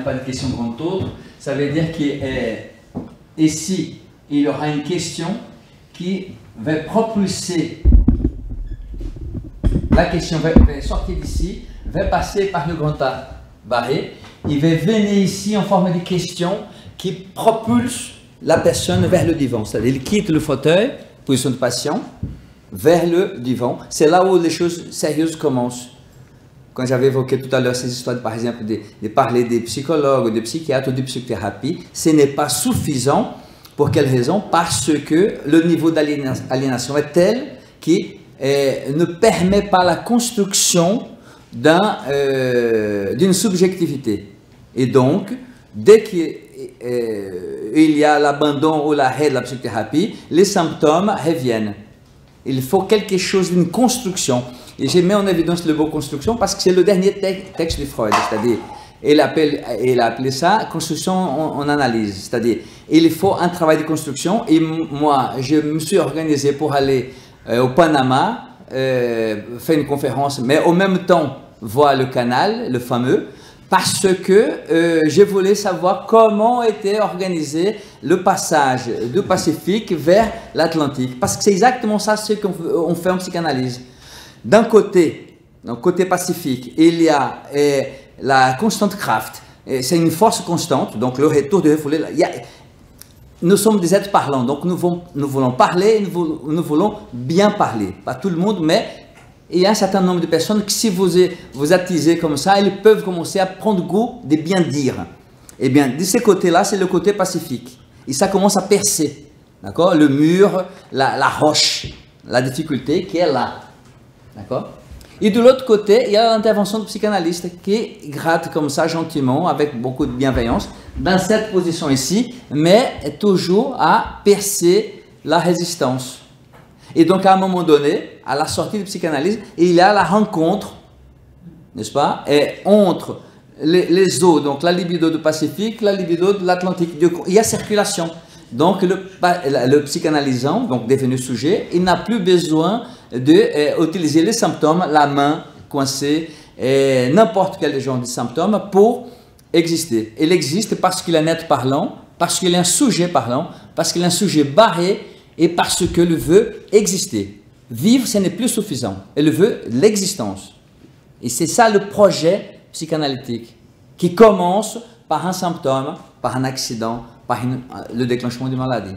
pas une question grande autre, ça veut dire qu'ici, il y aura une question qui va propulser, la question va sortir d'ici, va passer par le grand A barré, il va venir ici en forme de question qui propulse la personne vers le divan. C'est-à-dire, il quitte le fauteuil, position de patient, vers le divan. C'est là où les choses sérieuses commencent. Quand j'avais évoqué tout à l'heure ces histoires, par exemple, de parler des psychologues, des psychiatres ou de psychothérapie, ce n'est pas suffisant. Pour quelle raison? Parce que le niveau d'aliénation est tel qu'il ne permet pas la construction d'une subjectivité. Et donc, dès qu'il y a l'abandon ou l'arrêt de la psychothérapie, les symptômes reviennent. Il faut quelque chose d'une construction. Et j'ai mis en évidence le mot construction parce que c'est le dernier texte de Freud, c'est-à-dire, il a appelé ça construction en analyse, c'est-à-dire, il faut un travail de construction. Et moi, je me suis organisé pour aller au Panama, faire une conférence, mais en même temps, voir le canal, le fameux, parce que je voulais savoir comment était organisé le passage du Pacifique vers l'Atlantique. Parce que c'est exactement ça ce qu'on fait en psychanalyse. D'un côté Pacifique, il y a la constante Kraft. C'est une force constante, donc le retour de refoulé. Nous sommes des êtres parlants, donc nous voulons parler, nous voulons bien parler. Pas tout le monde, mais il y a un certain nombre de personnes qui, si vous attisez comme ça, elles peuvent commencer à prendre goût de bien dire. Eh bien, de ce côté-là, c'est le côté pacifique. Et ça commence à percer. D'accord? Le mur, la roche, la difficulté qui est là. D'accord? Et de l'autre côté, il y a l'intervention du psychanalyste qui gratte comme ça, gentiment, avec beaucoup de bienveillance, dans cette position ici, mais toujours à percer la résistance. Et donc, à un moment donné, à la sortie de psychanalyse, il y a la rencontre, n'est-ce pas, et entre les eaux, donc la libido du Pacifique, la libido de l'Atlantique. Il y a circulation. Donc, le psychanalysant, donc devenu sujet, il n'a plus besoin d'utiliser les symptômes, la main coincée, n'importe quel genre de symptômes pour exister. Il existe parce qu'il est un être parlant, parce qu'il est un sujet parlant, parce qu'il est un sujet barré, et parce que le veut exister. Vivre, ce n'est plus suffisant. Elle veut l'existence. Et c'est ça le projet psychanalytique, qui commence par un symptôme, par un accident, par le déclenchement d'une maladie.